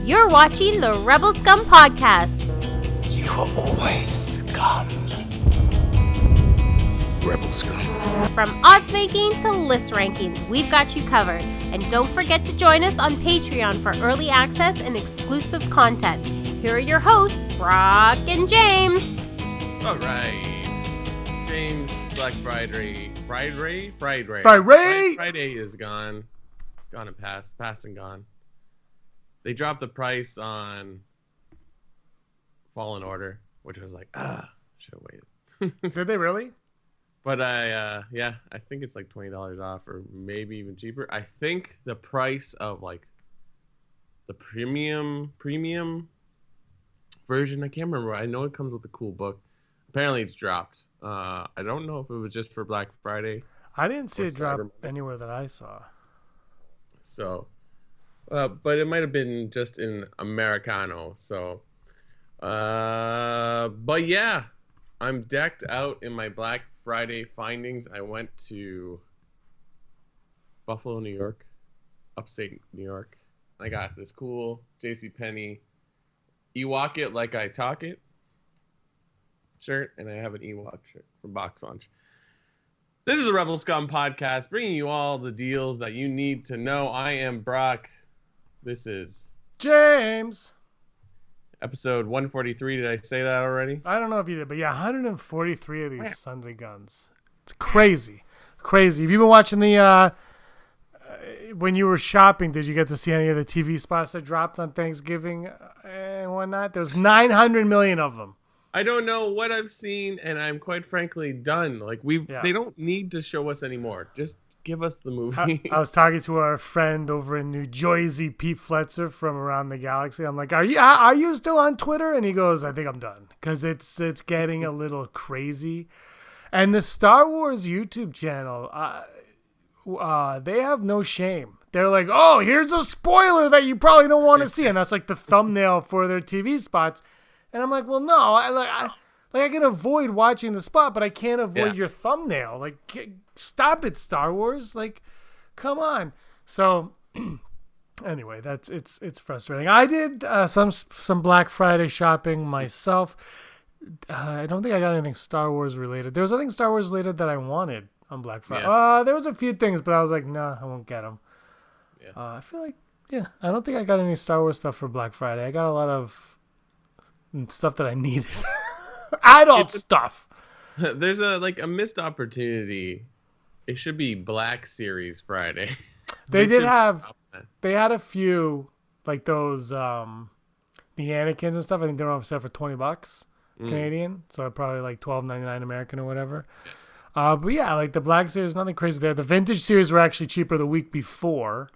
You're watching the Rebel Scum podcast. You are always scum. Rebel Scum. From odds making to list rankings, we've got you covered. And don't forget to join us on Patreon for early access and exclusive content. Here are your hosts, Brock and James. All right. James, Black Friday. Friday is gone. Gone and past and gone. They dropped the price on Fallen Order, which was like, should have waited. Did they really? But I think it's like $20 off or maybe even cheaper. I think the price of like the premium version, I can't remember. I know it comes with a cool book. Apparently it's dropped. I don't know if it was just for Black Friday. I didn't see it drop anywhere that I saw. So, but it might have been just in Americano. So, but yeah, I'm decked out in my Black Friday findings. I went to Buffalo, New York, upstate New York. I got this cool JCPenney Ewok It Like I Talk It shirt, and I have an Ewok shirt from Box Lunch. This is the Rebel Scum podcast, bringing you all the deals that you need to know. I am Brock. This is James. Episode 143. Did I say that already? I don't know if you did, but yeah, 143 of these sons of guns. It's crazy. Crazy. Have you been watching the, when you were shopping, did you get to see any of the TV spots that dropped on Thanksgiving and whatnot? There's 900 million of them. I don't know what I've seen, and I'm quite frankly done. Like they don't need to show us anymore. Just give us the movie. I was talking to our friend over in New Jersey, Pete Fletzer from Around the Galaxy. I'm like, are you still on Twitter? And he goes, I think I'm done because it's getting a little crazy. And the Star Wars YouTube channel, they have no shame. They're like, oh, here's a spoiler that you probably don't want to see, and that's like the thumbnail for their TV spots. And I'm like, well, no, I can avoid watching the spot, but I can't avoid your thumbnail. Like, stop it, Star Wars. Like, come on. So, anyway, it's frustrating. I did some Black Friday shopping myself. I don't think I got anything Star Wars related. There was nothing Star Wars related that I wanted on Black Friday. There was a few things, but I was like, nah, I won't get them. Yeah. I feel like, I don't think I got any Star Wars stuff for Black Friday. I got a lot of stuff that I needed. Adult stuff. There's a missed opportunity. It should be Black Series Friday. They had a few like those the Anakins and stuff. I think they're on sale for $20 Canadian, so probably like $12.99 American or whatever. But yeah, like the Black Series, nothing crazy there. The Vintage Series were actually cheaper the week before.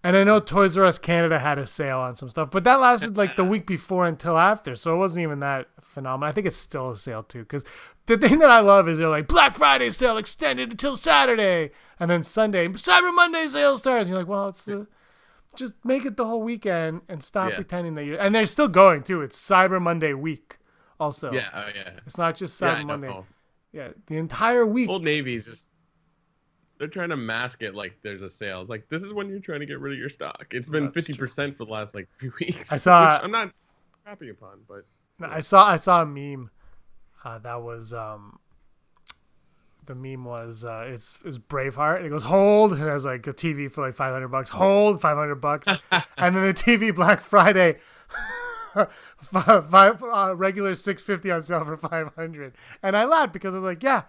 And I know Toys R Us Canada had a sale on some stuff, but that lasted like the week before until after, so it wasn't even that phenomenal. I think it's still a sale too, because the thing that I love is they're like, Black Friday sale extended until Saturday, and then Sunday, Cyber Monday sale starts. And you're like, well, just make it the whole weekend and stop pretending that and they're still going too. It's Cyber Monday week also. Yeah, It's not just Cyber Monday. Yeah, the entire week. Old Navy's just... They're trying to mask it like there's a sale. It's like, this is when you're trying to get rid of your stock. It's been 50% for the last like few weeks. Which I'm not happy upon, but I saw a meme that was the meme was it's Braveheart, and it goes hold, and it has like a TV for like $500, hold $500, and then the TV Black Friday regular $650 on sale for $500, and I laughed because I was like, yeah.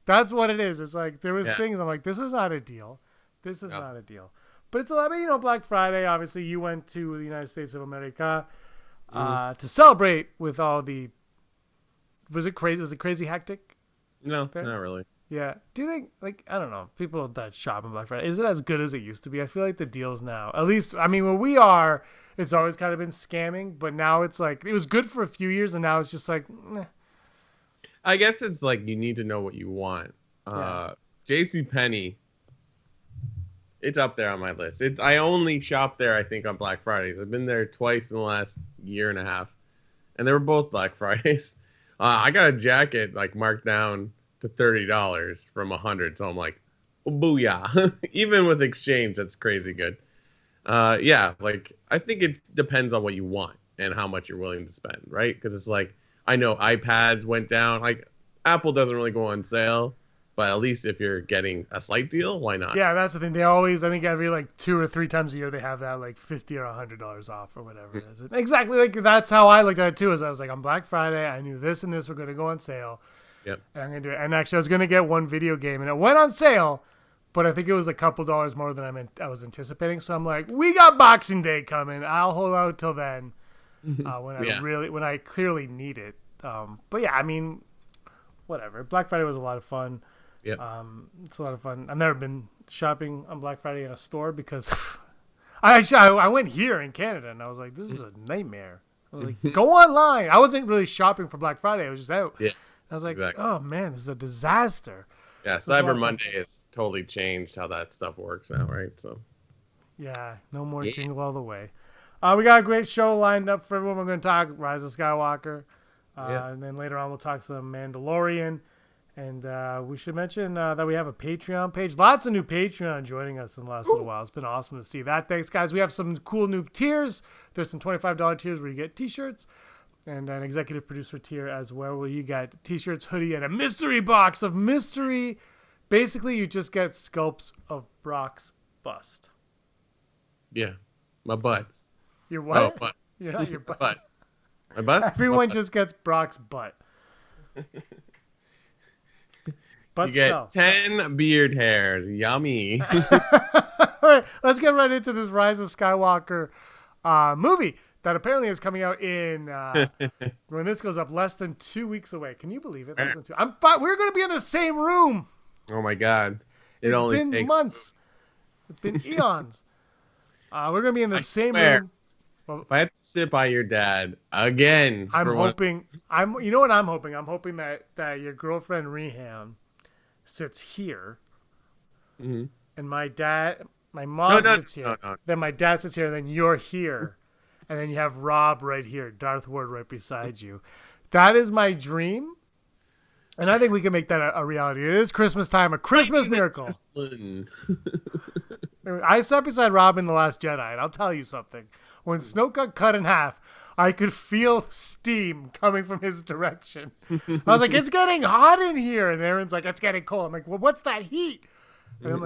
That's what it is. It's like there was things I'm like, this is not a deal. This is not a deal. But it's a lot. But Black Friday. Obviously, you went to the United States of America to celebrate with all the. Was it crazy? Was it crazy hectic? No, not really. Yeah. Do you think I don't know, people that shop on Black Friday, is it as good as it used to be? I feel like the deals now, at least, I mean, where we are, it's always kind of been scamming. But now it's like it was good for a few years, and now it's just like. I guess it's like you need to know what you want. JCPenney, it's up there on my list. I only shop there, I think, on Black Fridays. I've been there twice in the last year and a half, and they were both Black Fridays. I got a jacket like marked down to $30 from $100, so I'm like, oh, booyah! Even with exchange, that's crazy good. Yeah, like I think it depends on what you want and how much you're willing to spend, right? Because it's like I know iPads went down. Like Apple doesn't really go on sale, but at least if you're getting a slight deal, why not? Yeah, that's the thing. They always, I think every like 2 or 3 times a year, they have that like $50 or $100 off or whatever it is. Exactly, like that's how I looked at it too. Is I was like, on Black Friday, I knew this and this were going to go on sale. Yep. And I'm gonna do it. And actually, I was gonna get one video game, and it went on sale, but I think it was a couple dollars more than I was anticipating. So I'm like, we got Boxing Day coming. I'll hold out till then, when I clearly need it. But yeah, I mean, whatever. Black Friday was a lot of fun. Yeah. It's a lot of fun. I've never been shopping on Black Friday in a store because I went here in Canada and I was like, this is a nightmare. I was like, go online. I wasn't really shopping for Black Friday. I was just out. Yeah. I was like, oh man, this is a disaster. Yeah, Cyber Monday has totally changed how that stuff works now, right? So. Yeah, no more Jingle All the Way. We got a great show lined up for everyone. We're going to talk Rise of Skywalker. And then later on we'll talk some Mandalorian. And we should mention that we have a Patreon page. Lots of new Patreon joining us in the last little while. It's been awesome to see that. Thanks, guys. We have some cool new tiers. There's some $25 tiers where you get T-shirts. And an executive producer tier as well, where you get T-shirts, hoodie, and a mystery box of mystery. Basically, you just get sculpts of Brock's bust. Yeah. My butt. Your what? Oh, butt. Yeah, your butt. Butt. My bust? Everyone just gets Brock's butt. You get 10 beard hairs. Yummy. All right, let's get right into this Rise of Skywalker movie that apparently is coming out in when this goes up less than 2 weeks away. Can you believe it? Less than 2. We're going to be in the same room. Oh my God! It's been months. It's been eons. We're going to be in the same room. Well, if I have to sit by your dad again, I'm hoping. You know what I'm hoping? I'm hoping that your girlfriend Reham sits here, and my mom sits here. No. Then my dad sits here, and then you're here, and then you have Rob right here, Darth Ward right beside you. That is my dream, and I think we can make that a reality. It is Christmas time, a Christmas miracle. I sat beside Rob in The Last Jedi, and I'll tell you something. When Snoke got cut in half, I could feel steam coming from his direction. I was like, it's getting hot in here. And Aaron's like, it's getting cold. I'm like, well, what's that heat? And I'm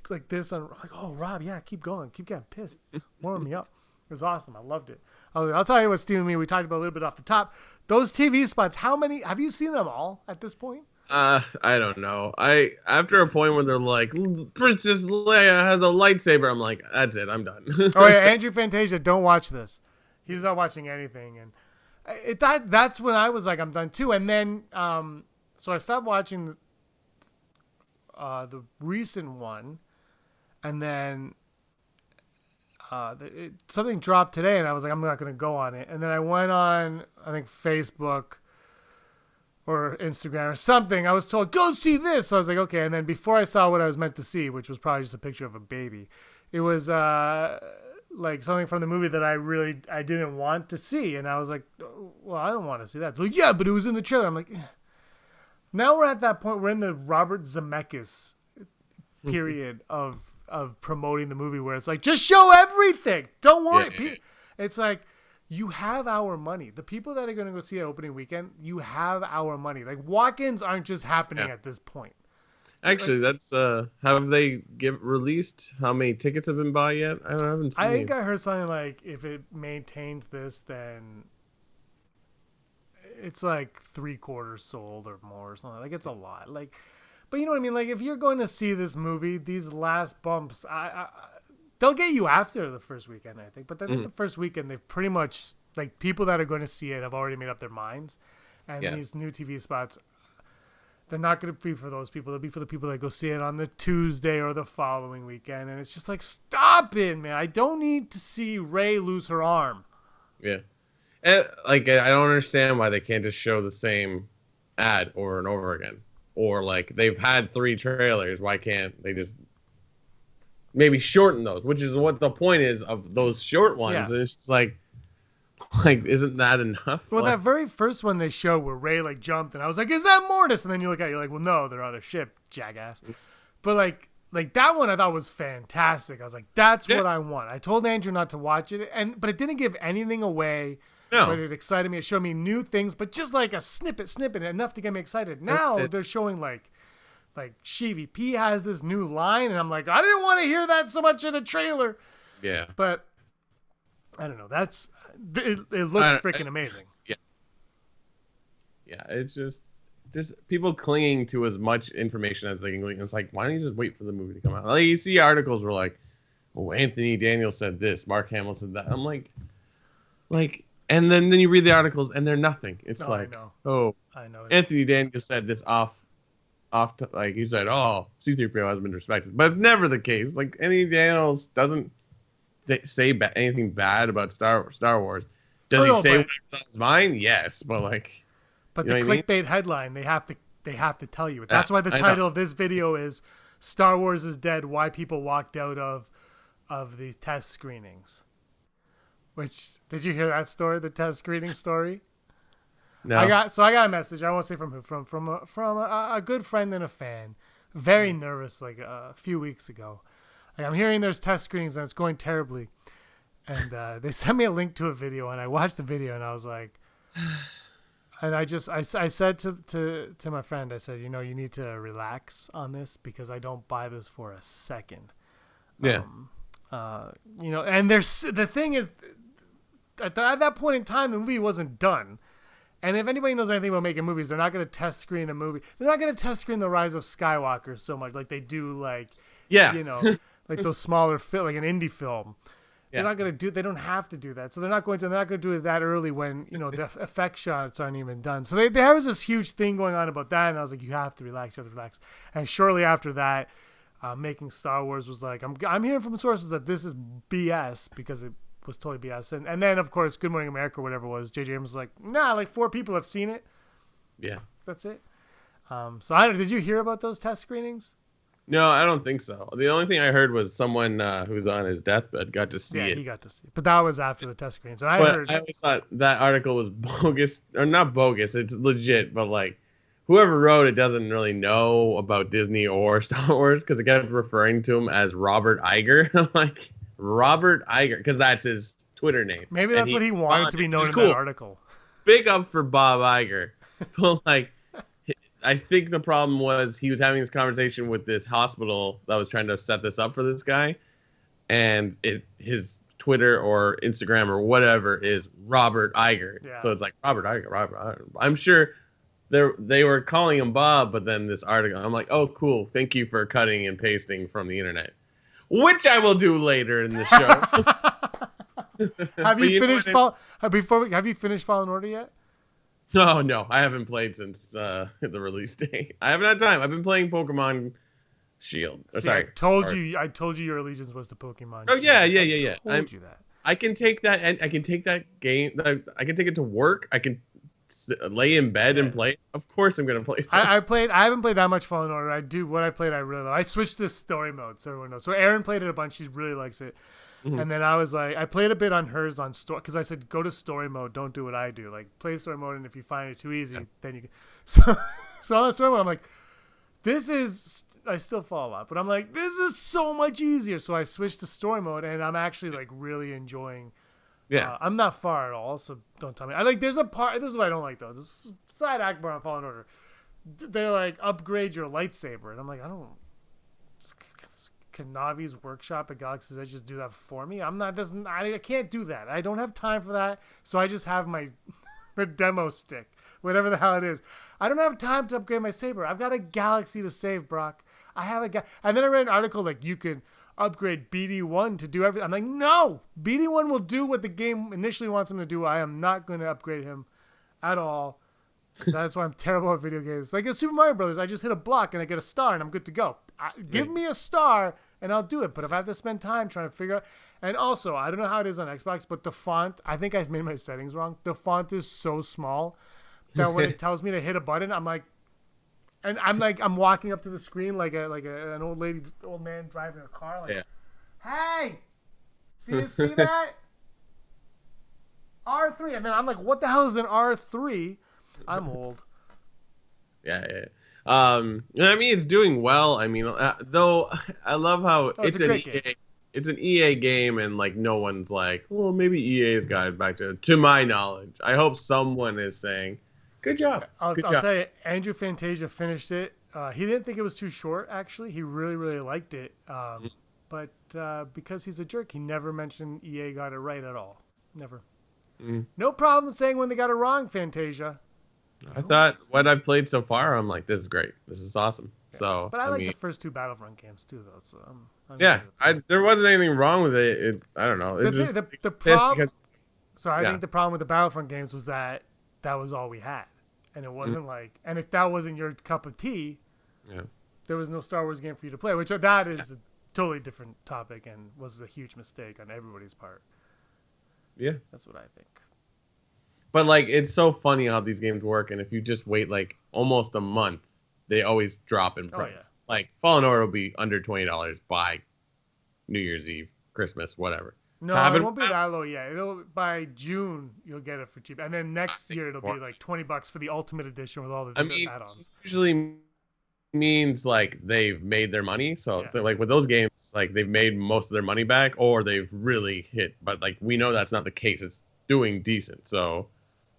like this. I'm like, oh, Rob, yeah, keep going. Keep getting pissed. Warm me up. It was awesome. I loved it. I'll tell you what's steaming me. We talked about a little bit off the top. Those TV spots, how many? Have you seen them all at this point? I don't know. After a point where they're like, Princess Leia has a lightsaber, I'm like, that's it. I'm done. Oh, yeah. Andrew Fantasia, don't watch this. He's not watching anything, and that's when I was like, I'm done too. And then, so I stopped watching the recent one, and then something dropped today, and I was like, I'm not going to go on it. And then I went on, I think Facebook or Instagram or something. I was told, go see this. So I was like, okay. And then before I saw what I was meant to see, which was probably just a picture of a baby, it was like something from the movie that I didn't want to see. And I was like, well, I don't want to see that. Like, yeah, but it was in the trailer. I'm like, now we're at that point. We're in the Robert Zemeckis period of promoting the movie where it's like, just show everything. Don't worry. Yeah. It's like, you have our money. The people that are going to go see it opening weekend, you have our money. Like, walk-ins aren't just happening at this point. Actually, that's have they released how many tickets have been bought yet? I haven't seen. I think I heard something like if it maintains this, then it's like 3/4 sold or more or something. Like, it's a lot. Like, but you know what I mean? Like, if you're going to see this movie, these last bumps, they'll get you after the first weekend, I think. But then at the first weekend, they've pretty much, like, people that are going to see it have already made up their minds. And these new TV spots, they're not going to be for those people. They'll be for the people that go see it on the Tuesday or the following weekend. And it's just like, stop it, man. I don't need to see Rey lose her arm. Yeah. And, like, I don't understand why they can't just show the same ad over and over again. Or, like, they've had 3 trailers. Why can't they just maybe shorten those? Which is what the point is of those short ones. Yeah. It's just like, isn't that enough? Well, like, that very first one they showed where Rey, like, jumped, and I was like, is that Mortis? And then you look at it, you're like, well, no, they're on a ship, jackass. But, like like that one I thought was fantastic. I was like, that's Yeah. what I want. I told Andrew not to watch it, but it didn't give anything away. No. But it excited me. It showed me new things, but just like a snippet, enough to get me excited. Now they're showing like Sheevy P has this new line, and I'm like, I didn't want to hear that so much in a trailer. Yeah. But I don't know. It looks freaking amazing. Yeah. Yeah, it's just people clinging to as much information as they can glean. It's like, why don't you just wait for the movie to come out? Like, you see articles where like, oh, Anthony Daniels said this, Mark Hamill said that. I'm like, and then you read the articles and they're nothing. It's I know. Anthony Daniels said this like he said, oh, C-3PO hasn't been respected, but it's never the case. Like, Anthony Daniels doesn't say anything bad about Star Wars. Does he say what's on his mind? Yes, but like. But You the know what I mean? clickbait headline, they have to tell you it. That's why the title of this video is "Star Wars is Dead: Why People Walked Out of the Test Screenings." Which, did you hear that story? The test screening story. No. I got a message. I won't say from who. From a good friend and a fan. Very nervous, like a few weeks ago. Like, I'm hearing there's test screenings and it's going terribly. And they sent me a link to a video, and I watched the video, and I was like. And I said to my friend, I said, you need to relax on this because I don't buy this for a second. Yeah. And the thing is, at that point in time, the movie wasn't done. And if anybody knows anything about making movies, they're not going to test screen a movie. They're not going to test screen The Rise of Skywalker so much like they do, like, like those smaller like an indie film. They're not going to do. They don't have to do that. So they're not going to do it that early when the effect shots aren't even done. So there was this huge thing going on about that, and I was like, you have to relax. And shortly after that, making Star Wars was like, I'm hearing from sources that this is BS because it was totally BS. And then of course, Good Morning America, or whatever it was, J.J. Abrams was like, nah, like 4 people have seen it. Yeah. That's it. So I don't. Did you hear about those test screenings? No, I don't think so. The only thing I heard was someone who's on his deathbed got to see it. Yeah, he got to see it. But that was after the test screen. So I always thought that article was bogus. Or not bogus, it's legit. But like, whoever wrote it doesn't really know about Disney or Star Wars because it kept referring to him as Robert Iger. I'm like, Robert Iger, because that's his Twitter name. Maybe that's what he wanted to be known in that article. Big up for Bob Iger. But like, I think the problem was he was having this conversation with this hospital that was trying to set this up for this guy, and his Twitter or Instagram or whatever is Robert Iger. Yeah. So it's like Robert Iger. I'm sure they were calling him Bob, but then this article, I'm like, oh, cool. Thank you for cutting and pasting from the internet, which I will do later in the show. Have you finished Fallen Order yet? No, I haven't played since the release date. I haven't had time. I've been playing Pokemon Shield. I told you your allegiance was to Pokemon. Oh, Shield. yeah. I told you that. I can take that, and I can take that game. I can take it to work. I can lay in bed and play. Of course, I'm gonna play. I haven't played that much Fallen Order. I really love. I switched to story mode, so everyone knows. So Erin played it a bunch. She really likes it. Mm-hmm. And then I was like, I played a bit on hers on story because I said go to story mode, don't do what I do. Like play story mode, and if you find it too easy, then you can. So on the story mode, I'm like, this is. I still fall off, but I'm like, this is so much easier. So I switched to story mode, and I'm actually like really enjoying. Yeah, I'm not far at all, so don't tell me. There's a part. This is what I don't like though. This side Akbar on Fallen Order. They're like upgrade your lightsaber, and I'm like, I don't. Can Navi's workshop at Galaxy's Edge just do that for me? I can't do that. I don't have time for that. So I just have the demo stick, whatever the hell it is. I don't have time to upgrade my saber. I've got a galaxy to save, Brock. And then I read an article like you can upgrade BD1 to do everything. I'm like, no, BD1 will do what the game initially wants him to do. I am not going to upgrade him at all. That's why I'm terrible at video games. Like in Super Mario Brothers, I just hit a block and I get a star and I'm good to go. Give me a star and I'll do it. But if I have to spend time trying to figure out, and also I don't know how it is on Xbox, but the font, I think I made my settings wrong. The font is so small that when it tells me to hit a button, I'm walking up to the screen like an old man driving a car. Like, hey, do you see that? R3, and then I'm like, what the hell is an R3? I'm old. Yeah. I mean, it's doing well. I mean, though, I love how it's a great game. It's an EA game, and like no one's like, well, maybe EA's got it back to my knowledge. I hope someone is saying, good job. I'll Good job. tell you, Andrew Fantasia finished it. He didn't think it was too short, actually. He really, really liked it. But because he's a jerk, he never mentioned EA got it right at all. Never. No problem saying when they got it wrong, Fantasia. I thought what I've played so far, I'm like, this is great. This is awesome. Yeah. So, but I like the first two Battlefront games too, though. So there wasn't anything wrong with it. I don't know. The problem. So I think the problem with the Battlefront games was that was all we had, and it wasn't like, and if that wasn't your cup of tea, there was no Star Wars game for you to play. Which that is a totally different topic and was a huge mistake on everybody's part. Yeah, that's what I think. But like, it's so funny how these games work, and if you just wait like almost a month, they always drop in price. Oh, yeah. Like Fallen Order will be under $20 by New Year's Eve, Christmas, whatever. No, it won't be that low yet. It'll by June you'll get it for cheap, and then next year it'll be like $20 for the Ultimate Edition with all the add-ons. Usually means like they've made their money. So like with those games, like they've made most of their money back, or they've really hit. But like we know that's not the case. It's doing decent. So.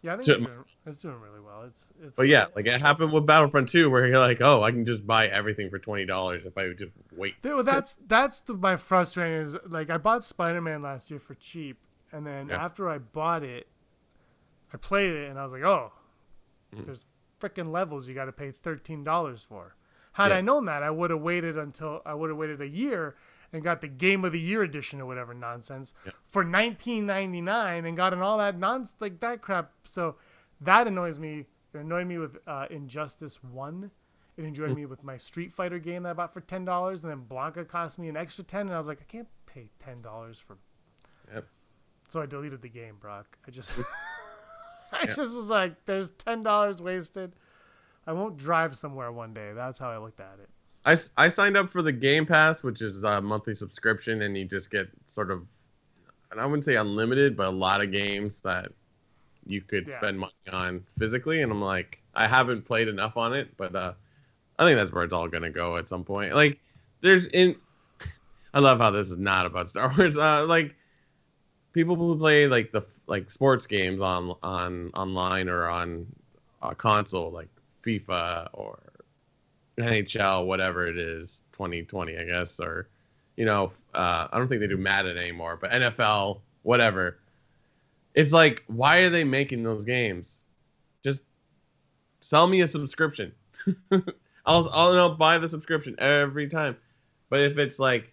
Yeah, I think it's doing really well. It's but yeah, like it happened with Battlefront 2, where you're like, oh, I can just buy everything for $20 if I would just wait. Dude, my frustrating is like I bought Spider-Man last year for cheap, and then after I bought it, I played it, and I was like, oh, there's freaking levels you got to pay $13 for. Had I known that, I would have waited a year and got the Game of the Year edition or whatever nonsense for $19.99 and gotten all that nonsense like that crap. So that annoys me. It annoyed me with Injustice 1. It annoyed me with my Street Fighter game that I bought for $10, and then Blanca cost me an extra $10, and I was like, I can't pay $10 for. Yep. So I deleted the game, Brock. I just was like, there's $10 wasted. I won't drive somewhere one day. That's how I looked at it. I signed up for the Game Pass, which is a monthly subscription, and you just get sort of, and I wouldn't say unlimited, but a lot of games that you could spend money on physically. And I'm like, I haven't played enough on it, but I think that's where it's all gonna go at some point. Like, I love how this is not about Star Wars. Like, people who play like sports games online or on a console, like FIFA or NHL, whatever it is, 2020, I guess, or, I don't think they do Madden anymore, but NFL, whatever. It's like, why are they making those games? Just sell me a subscription. I'll buy the subscription every time. But if it's like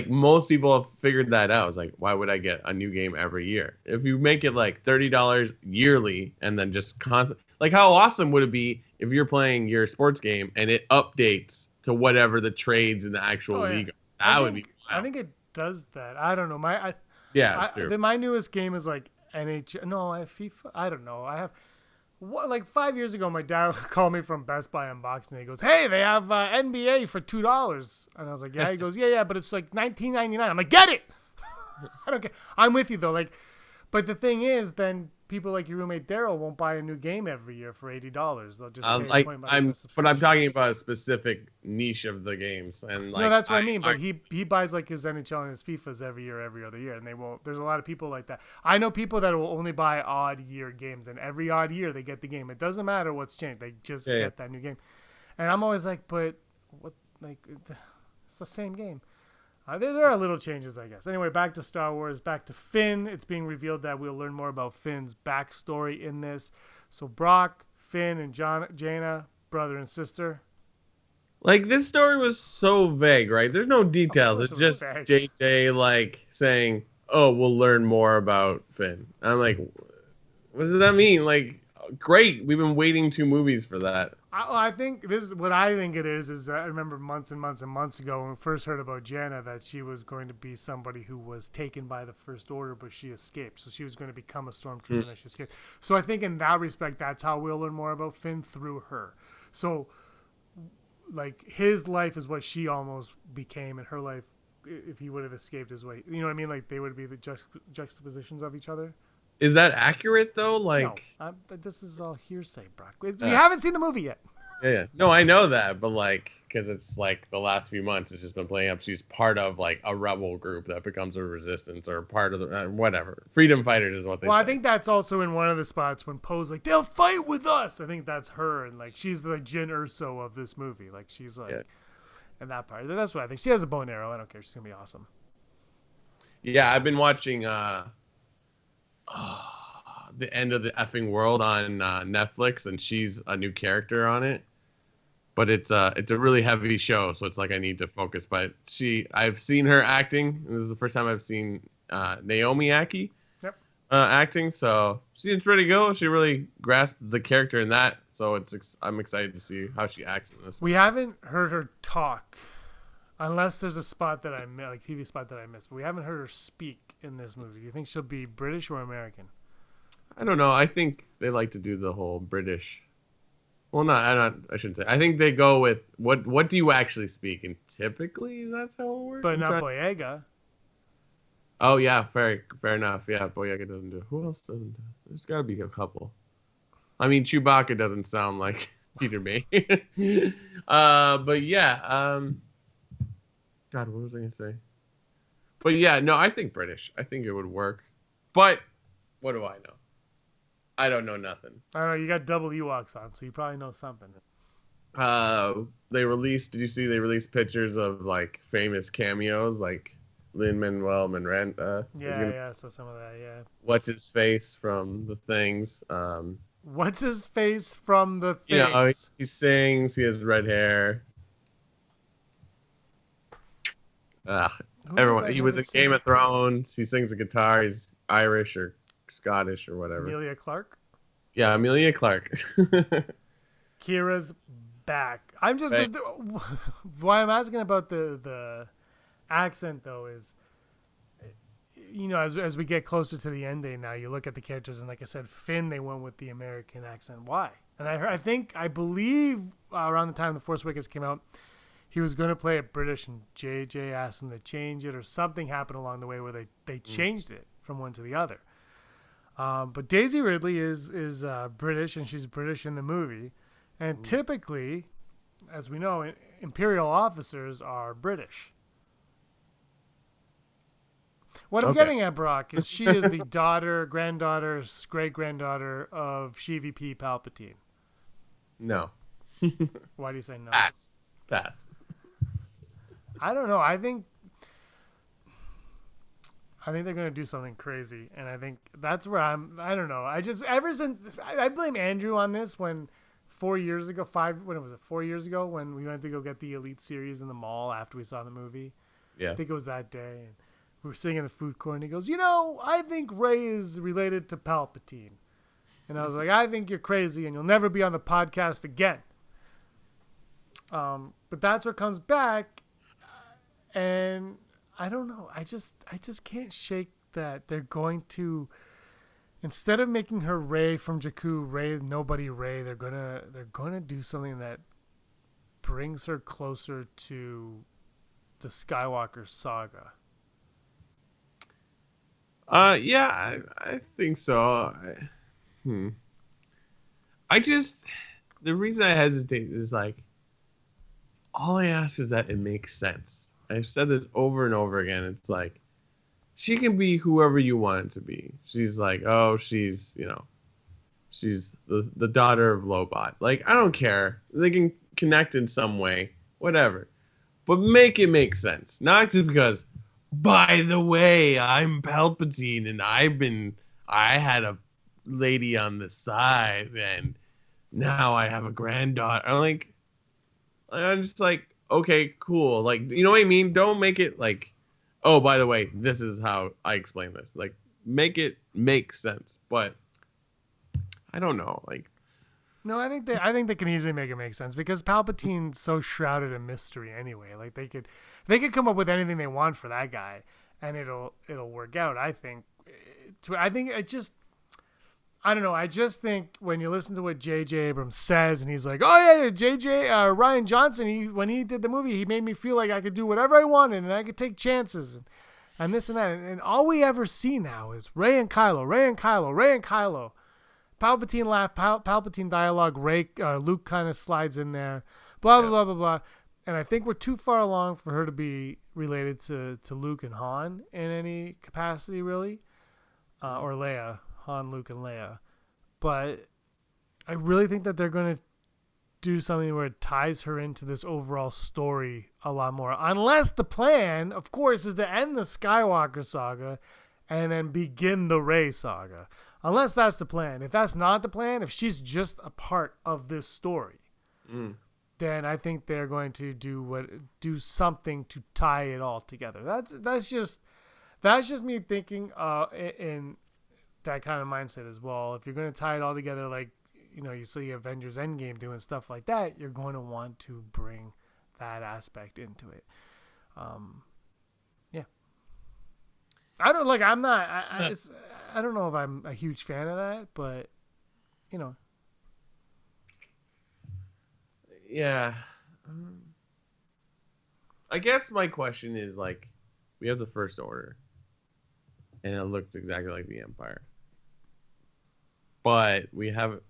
most people have figured that out, it's like, why would I get a new game every year? If you make it like $30 yearly and then just constant. Like, how awesome would it be if you're playing your sports game and it updates to whatever the trades in the actual league are? That would be wild. I think it does that. I don't know. My newest game is like NHL. No, I have FIFA. I don't know. I have like 5 years ago, my dad called me from Best Buy unboxing. He goes, "Hey, they have NBA for $2." And I was like, "Yeah." He goes, "Yeah, but it's like $19.99." I'm like, "Get it!" I don't care. I'm with you though. Like, but the thing is, then people like your roommate Daryl won't buy a new game every year for $80. They'll just pay but I'm talking about a specific niche of the games, and like, no, that's what I mean. But he buys like his NHL and his FIFAs every year, every other year, and they won't. There's a lot of people like that. I know people that will only buy odd year games, and every odd year they get the game. It doesn't matter what's changed; they just get that new game. And I'm always like, but what? Like, it's the same game. There are little changes, I guess. Anyway, back to Star Wars, back to Finn. It's being revealed that we'll learn more about Finn's backstory in this. So Brock, Finn, and Jannah, brother and sister. Like, this story was so vague, right? There's no details. It's just vague. JJ, like, saying, oh, we'll learn more about Finn. I'm like, what does that mean? Like, great. We've been waiting 2 movies for that. I think this is what I think it is I remember months and months and months ago when we first heard about Jannah that she was going to be somebody who was taken by the First Order, but she escaped. So she was going to become a stormtrooper and she escaped. So I think in that respect, that's how we'll learn more about Finn, through her. So, like, his life is what she almost became, and her life, if he would have escaped his way. You know what I mean? Like, they would be the juxtapositions of each other. Is that accurate though? Like, no, this is all hearsay, Brock. We haven't seen the movie yet. Yeah. No, I know that, but like, because it's like the last few months, it's just been playing up. She's part of like a rebel group that becomes a resistance or part of the whatever. Freedom fighters is what they. Well, say. I think that's also in one of the spots when Poe's like, "They'll fight with us." I think that's her, and like she's the Jyn Erso of this movie. Like she's like, in that part. That's what I think. She has a bow and arrow. I don't care. She's gonna be awesome. Yeah, I've been watching The End of the Effing World on Netflix, and she's a new character on it. But it's a really heavy show, so it's like I need to focus. But I've seen her acting. This is the first time I've seen Naomi Aki acting, so she's pretty good. She really grasped the character in that, so I'm excited to see how she acts in this. We haven't heard her talk, unless there's a spot that I missed, like TV spot that I missed. But we haven't heard her speak in this movie. Do you think she'll be British or American? I don't know. I think they like to do the whole British. Well, I shouldn't say. I think they go with what do you actually speak, and typically that's how it works. But not Boyega. Oh yeah, fair enough. Yeah, Boyega doesn't do it. Who else doesn't do it? There's got to be a couple. I mean, Chewbacca doesn't sound like Peter May. But yeah. God, what was I gonna say? But yeah, no, I think British. I think it would work. But what do I know? I don't know nothing. I don't know. You got double Ewoks on, so you probably know something. They released. Did you see? They released pictures of like famous cameos, like Lin-Manuel Miranda. Yeah. So some of that, yeah. What's his face from the things? What's his face from the things? You know, he sings. He has red hair. Everyone. He was in Game of Thrones. He sings a guitar. He's Irish or Scottish or whatever. Emilia Clarke? Yeah, Emilia Clarke. Kira's back. I'm just why I'm asking about the accent though is, you know, as we get closer to the end day now, you look at the characters and like I said, Finn, they went with the American accent. Why? And I believe around the time The Force Awakens came out, he was going to play it British, and JJ asked him to change it, or something happened along the way where they changed it from one to the other. But Daisy Ridley is British, and she's British in the movie. And typically, as we know, Imperial officers are British. What I'm getting at, Brock, is she is the granddaughter, great-granddaughter of Sheevy Palpatine. No. Why do you say no? Pass. I don't know. I think they're going to do something crazy, and I think that's where I don't know. Ever since I blame Andrew on this when 4 years ago, 4 years ago when we went to go get the Elite series in the mall after we saw the movie. Yeah. I think it was that day. And we were sitting in the food court, and he goes, I think Rey is related to Palpatine. And I was like, I think you're crazy, and you'll never be on the podcast again. But that's what comes back, and I don't know. I just can't shake that they're going to, instead of making her Rey from Jakku, nobody Rey, they're gonna do something that brings her closer to the Skywalker saga. Yeah, I think so. The reason I hesitate is like, all I ask is that it makes sense. I've said this over and over again. It's like, she can be whoever you want it to be. She's like, she's the daughter of Lobot. Like, I don't care. They can connect in some way, whatever. But make it make sense. Not just because, by the way, I'm Palpatine and I had a lady on the side and now I have a granddaughter. I'm just like, okay, cool. Like, you know what I mean? Don't make it like, oh, by the way, this is how I explain this. Like, make it make sense. But I don't know. Like, no, I think they can easily make it make sense because Palpatine's so shrouded in mystery anyway. Like they could come up with anything they want for that guy, and it'll work out. I think it just. I don't know. I just think when you listen to what J.J. Abrams says, and he's like, "Oh yeah, Ryan Johnson. When he did the movie, he made me feel like I could do whatever I wanted, and I could take chances, and this and that." And all we ever see now is Rey and Kylo, Rey and Kylo, Rey and Kylo. Palpatine laugh, Palpatine dialogue. Luke kind of slides in there. Blah blah blah blah blah. And I think we're too far along for her to be related to Luke and Han in any capacity, really, or Leia, Han, Luke, and Leia. But I really think that they're going to do something where it ties her into this overall story a lot more. Unless the plan, of course, is to end the Skywalker saga and then begin the Rey saga. Unless that's the plan. If that's not the plan, if she's just a part of this story, then I think they're going to do something to tie it all together. That's just me thinking in that kind of mindset as well. If you're going to tie it all together, like, you know, you see Avengers Endgame doing stuff like that, you're going to want to bring that aspect into it. Yeah. I don't like. I'm not. I don't know if I'm a huge fan of that, but you know. Yeah. I guess my question is, like, we have the First Order, and it looks exactly like the Empire. But we haven't,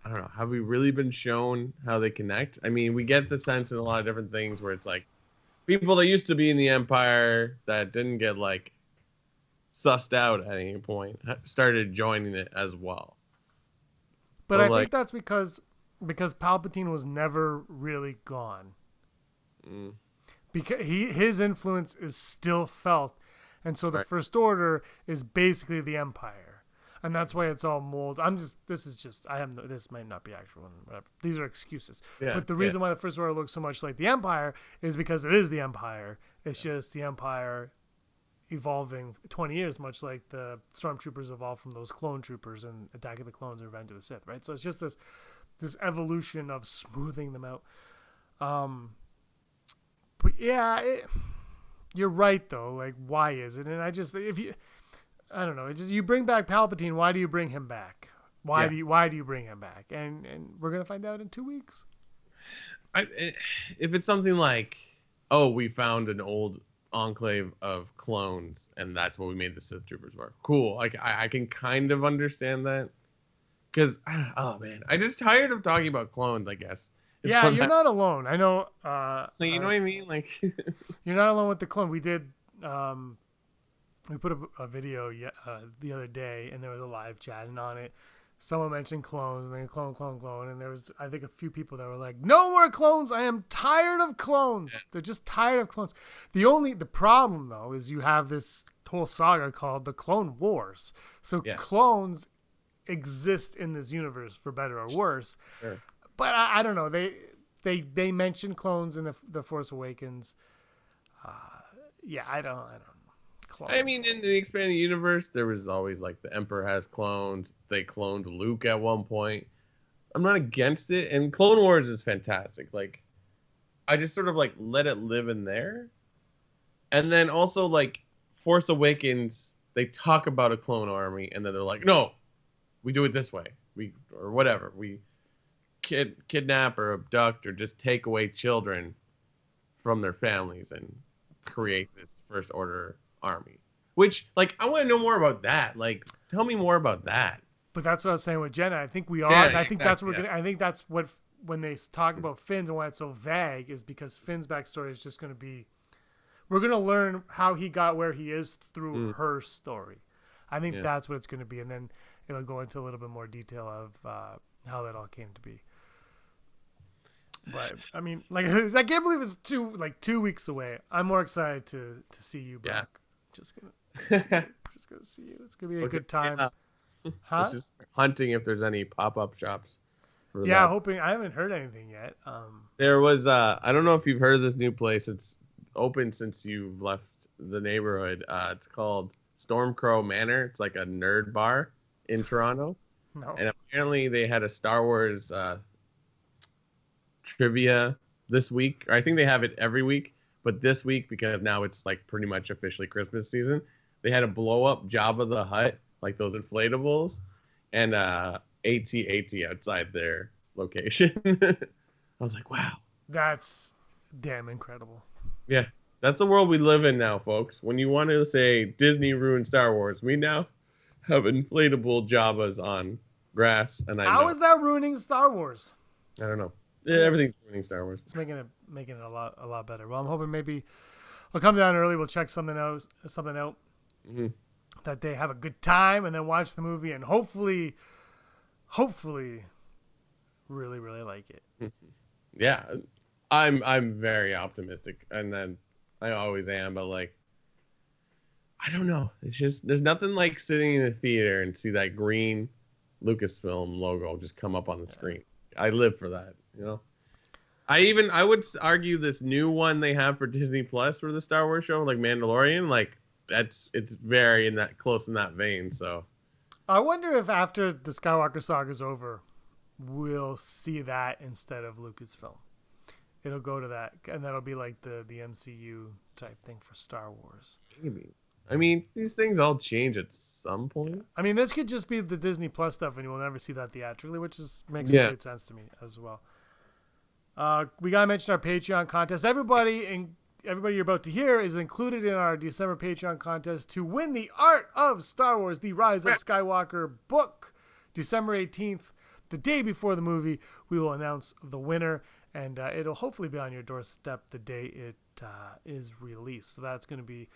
I don't know, have we really been shown how they connect? I mean, we get the sense in a lot of different things where it's like people that used to be in the Empire that didn't get, like, sussed out at any point started joining it as well. But I think that's because Palpatine was never really gone. Because his influence is still felt, and so the First Order is basically the Empire, and that's why it's all mold. This might not be actual, whatever. These are excuses. Yeah, but the reason why the First Order looks so much like the Empire is because it is the Empire. It's just the Empire evolving 20 years, much like the Stormtroopers evolved from those clone troopers in Attack of the Clones and Revenge of the Sith, right? So it's just this evolution of smoothing them out. But yeah, you're right though. Like, why is it? And I don't know. It's just, you bring back Palpatine. Why do you bring him back? Why do you bring him back? And we're gonna find out in 2 weeks. If it's something like, oh, we found an old enclave of clones, and that's what we made the Sith Troopers for. Cool. Like, I can kind of understand that. Because, oh man, I'm just tired of talking about clones, I guess. You're not alone. I know. So you know what I mean? Like, you're not alone with the clone. We did, we put a video the other day, and there was a live chat, and on it, someone mentioned clones, and then clone, and there was, I think, a few people that were like, no more clones. I am tired of clones. Yeah. They're just tired of clones. The problem, though, is you have this whole saga called the Clone Wars. So clones exist in this universe for better or worse. Sure. But I don't know. They mention clones in the Force Awakens. I don't know. Clones. I mean, in the expanded universe, there was always, like, the Emperor has clones. They cloned Luke at one point. I'm not against it, and Clone Wars is fantastic. Like, I just sort of, like, let it live in there. And then also, like, Force Awakens, they talk about a clone army, and then they're like, no, we do it this way. We kidnap or abduct or just take away children from their families and create this First Order army. Which, like, I want to know more about that. Like, tell me more about that. But that's what I was saying with Jenna. I think we are. I think that's what I think that's what, when they talk about Finn's and why it's so vague, is because Finn's backstory is just going to be, we're going to learn how he got where he is through her story. I think that's what it's going to be, and then it'll go into a little bit more detail of how that all came to be. But I mean, like, I can't believe it's 2 weeks away. I'm more excited to see you back. Just gonna see you. It's gonna be a good time. Huh? Just hunting if there's any pop-up shops. Hoping. I haven't heard anything yet. There was I don't know if you've heard of this new place. It's open since you've left the neighborhood. It's called Stormcrow Manor. It's like a nerd bar in Toronto. No. And apparently they had a Star Wars trivia this week. I think they have it every week, but this week, because now it's like pretty much officially Christmas season, they had a blow up Jabba the Hutt, like those inflatables, and AT-AT outside their location. I was like, wow. That's damn incredible. Yeah, that's the world we live in now, folks. When you want to say Disney ruined Star Wars, we now have inflatable Jabbas on grass, and How is that ruining Star Wars? I don't know. Yeah, everything's ruining Star Wars. It's making it a lot better. Well, I'm hoping maybe I'll come down early. We'll check something out. Mm-hmm. That they have a good time, and then watch the movie, and hopefully, really, really like it. Yeah, I'm very optimistic, and then I always am, but like, I don't know. It's just there's nothing like sitting in a theater and see that green Lucasfilm logo just come up on the screen. I live for that, you know. I would argue this new one they have for Disney Plus for the Star Wars show, like Mandalorian, like it's very close in that vein. So I wonder if after the Skywalker saga is over, we'll see that instead of Lucasfilm. It'll go to that, and that'll be like the MCU type thing for Star Wars. Maybe. I mean, these things all change at some point. I mean, this could just be the Disney Plus stuff, and you will never see that theatrically, which makes complete sense to me as well. We gotta mention our Patreon contest. Everybody you're about to hear is included in our December Patreon contest to win the Art of Star Wars: The Rise of Skywalker book. December 18th, the day before the movie, we will announce the winner, and it'll hopefully be on your doorstep the day it is released. So that's going to be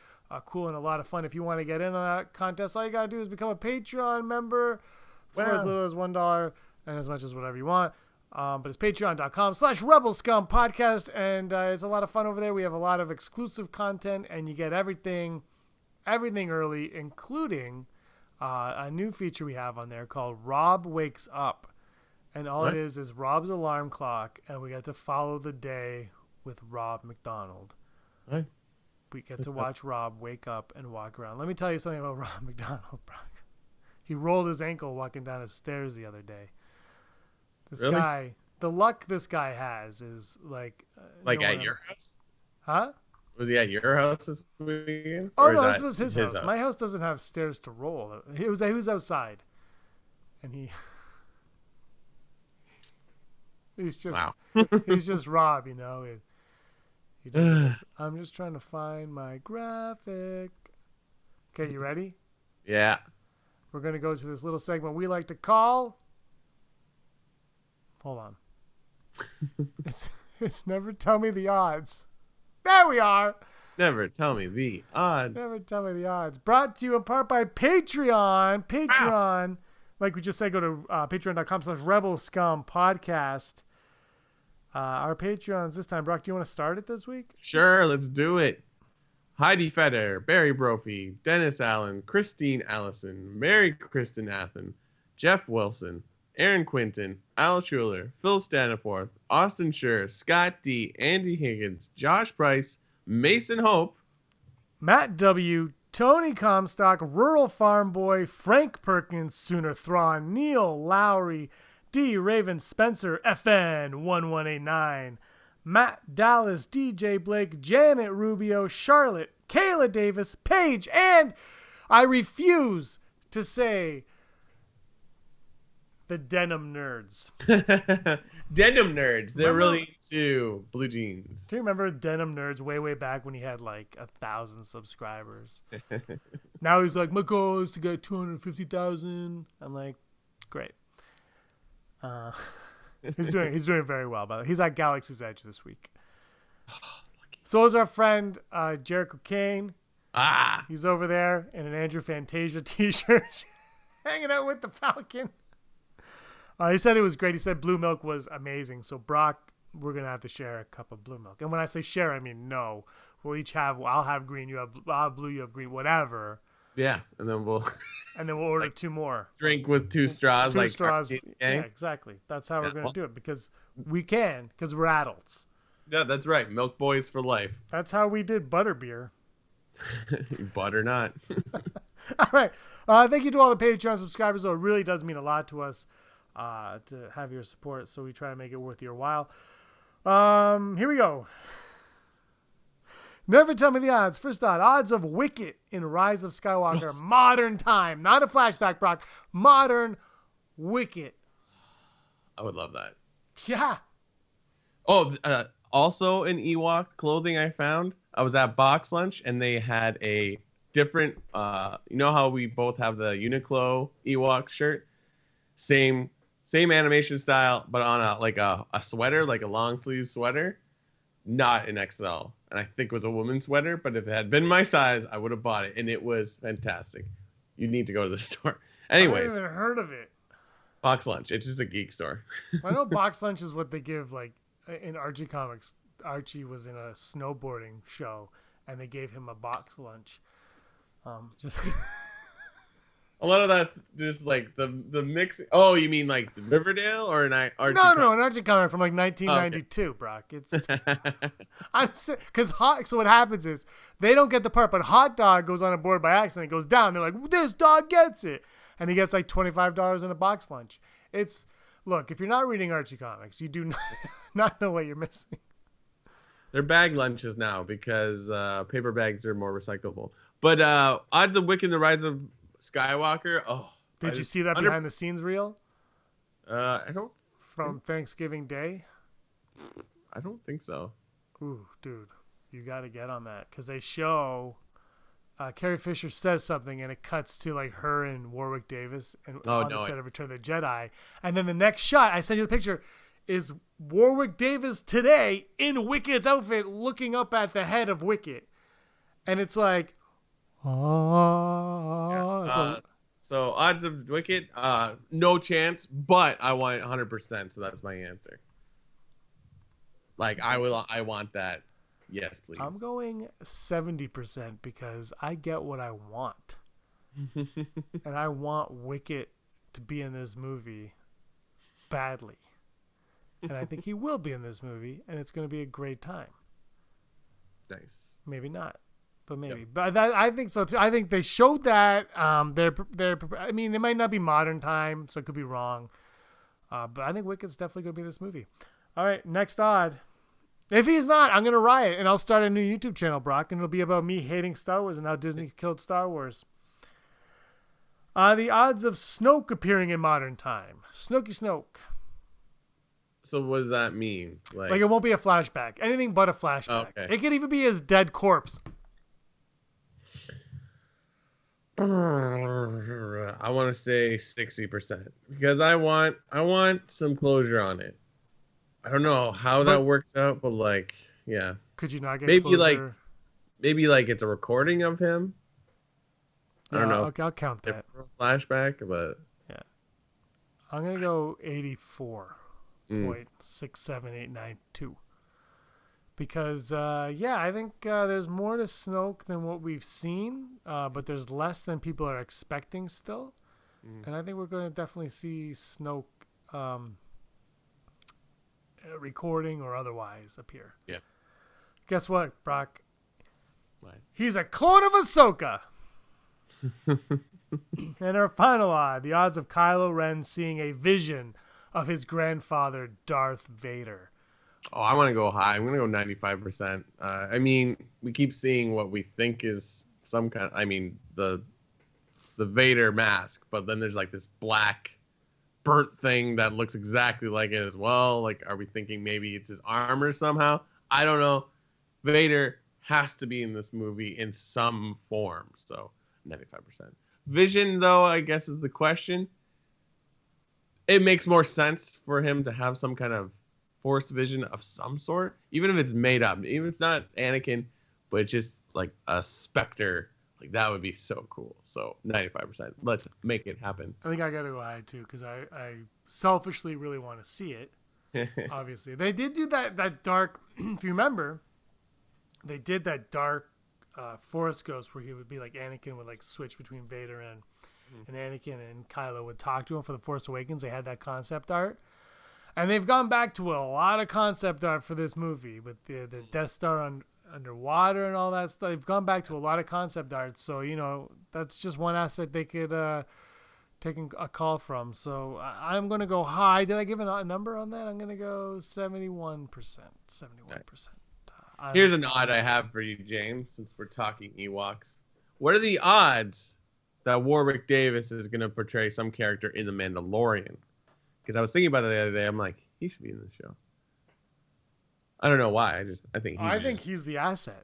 cool and a lot of fun. If you want to get in on that contest, all you got to do is become a Patreon member for as little as $1 and as much as whatever you want. But it's patreon.com/Rebel Scum podcast, and it's a lot of fun over there. We have a lot of exclusive content, and you get everything early, including a new feature we have on there called Rob Wakes Up. And all it is Rob's alarm clock, and we get to follow the day with Rob McDonald. Right. We get to watch Rob wake up and walk around. Let me tell you something about Rob McDonald, Brock. He rolled his ankle walking down his stairs the other day. This guy, the luck this guy has is like... at your house? Huh? Was he at your house this weekend? Oh, no, this was his house. My house doesn't have stairs to roll. He was outside. And he's just Rob, you know. He does I'm just trying to find my graphic. Okay, you ready? Yeah. We're going to go to this little segment we like to call... Hold on. It's Never Tell Me the Odds. There we are. Never tell me the odds. Never tell me the odds. Brought to you in part by Patreon. Patreon. Like we just said, go to patreon.com/Rebel Scum podcast. Our Patreons this time. Brock, do you want to start it this week? Sure, let's do it. Heidi Feder, Barry Brophy, Dennis Allen, Christine Allison, Mary Kristen Athen, Jeff Wilson, Aaron Quinton, Al Schuler, Phil Staniforth, Austin Schur, Scott D, Andy Higgins, Josh Price, Mason Hope, Matt W, Tony Comstock, Rural Farmboy, Frank Perkins, Sooner Thrawn, Neil Lowry, D Raven Spencer, FN 1189, Matt Dallas, DJ Blake, Janet Rubio, Charlotte, Kayla Davis, Paige, and I refuse to say the Denim Nerds. Denim Nerds. They're really into blue jeans. Do you remember Denim Nerds way back when he had like 1,000 subscribers? Now he's like, my goal is to get 250,000. I'm like, great. He's doing very well, by the way. He's at Galaxy's Edge this week. So is our friend Jericho Kane. He's over there in an Andrew Fantasia t-shirt, hanging out with the Falcon. He said it was great. He said blue milk was amazing. So Brock, we're gonna have to share a cup of blue milk. And when I say share, I mean no. We'll each have. I'll have green. I'll have blue. You have green. Whatever. Yeah, and then we'll order two more. Drink with two straws. Two straws. Yeah, exactly. That's how we're gonna do it because we can. Because we're adults. Yeah, that's right. Milk boys for life. That's how we did butterbeer. Butter not. All right. Thank you to all the Patreon subscribers. Though it really does mean a lot to us. To have your support, so we try to make it worth your while. Here we go. Never tell me the odds. First odds of Wicket in Rise of Skywalker. Modern time. Not a flashback, Brock. Modern Wicket. I would love that. Yeah. Oh, also in Ewok clothing I found. I was at Box Lunch, and they had a different, you know how we both have the Uniqlo Ewok shirt? same animation style, but on a sweater, like a long sleeve sweater, not an XL. And I think it was a woman's sweater, but if it had been my size, I would have bought it, and it was fantastic. You need to go to the store. Anyways, I haven't heard of it. Box Lunch. It's just a geek store. I know Box Lunch is what they give, like, in Archie comics. Archie was in a snowboarding show, and they gave him a box lunch. Just A lot of that, just like the mix. Oh, you mean like Riverdale or an Archie? No, an Archie comic from like 1992, okay. Brock. It's because so what happens is they don't get the part, but Hot Dog goes on a board by accident, goes down. They're like, this dog gets it, and he gets like $25 in a box lunch. Look, if you're not reading Archie comics, you do not know what you're missing. They're bag lunches now because paper bags are more recyclable. But Odds of Wicked: The Rise of Skywalker. Oh, did you see that behind the scenes reel? I don't. From Thanksgiving Day. I don't think so. Ooh, dude, you got to get on that because they show Carrie Fisher says something and it cuts to like her and Warwick Davis and on the set of Return of the Jedi, and then the next shot I sent you the picture is Warwick Davis today in Wicked's outfit looking up at the head of Wicked, and it's like. Oh, so Odds of Wicked, no chance, but I want 100%, so that's my answer. Like I want that. Yes, please. I'm going 70% because I get what I want. And I want Wicked to be in this movie badly. And I think he will be in this movie, and it's going to be a great time. Nice. Maybe not. But maybe, Yep. but I think so too. I think they showed that. They're. I mean, it might not be modern time, so it could be wrong. But I think Wicked's definitely gonna be in this movie. All right, next odd. If he's not, I'm gonna riot and I'll start a new YouTube channel, Brock, and it'll be about me hating Star Wars and how Disney killed Star Wars. The odds of Snoke appearing in modern time. Snoke. So what does that mean? Like it won't be a flashback. Anything but a flashback. Okay. It could even be his dead corpse. I want to say 60% because I want some closure on it. I don't know how that works out, but like, yeah. Could you not get maybe closure? maybe like it's a recording of him. I don't know. Okay, I'll count that. Flashback, but yeah, I'm gonna go 84.67892 because I think there's more to Snoke than what we've seen, but there's less than people are expecting still, and I think we're going to definitely see Snoke recording or otherwise appear. Yeah. Guess what, Brock? What? He's a clone of Ahsoka. And our final odd, the odds of Kylo Ren seeing a vision of his grandfather, Darth Vader. Oh, I want to go high. I'm going to go 95%. I mean, we keep seeing what we think is some kind of, I mean, the Vader mask, but then there's like this black burnt thing that looks exactly like it as well. Like, are we thinking maybe it's his armor somehow? I don't know. Vader has to be in this movie in some form. So 95%. Vision, though, I guess is the question. It makes more sense for him to have some kind of Force vision of some sort, even if it's made up, even if it's not Anakin, but it's just like a specter. Like that would be so cool. So 95%. Let's make it happen. I think I gotta go high too because I selfishly really want to see it. Obviously, they did do that dark. If you remember, they did that dark Force Ghost where he would be like Anakin would like switch between Vader and Anakin, and Kylo would talk to him for the Force Awakens. They had that concept art. And they've gone back to a lot of concept art for this movie with the Death Star underwater and all that stuff. They've gone back to a lot of concept art. So, you know, that's just one aspect they could take a call from. So I'm going to go high. Did I give a number on that? I'm going to go 71%. 71%. Here's an odd I have for you, James, since we're talking Ewoks. What are the odds that Warwick Davis is going to portray some character in The Mandalorian? Because I was thinking about it the other day. I'm like, he should be in the show. I don't know why. I think he's the asset.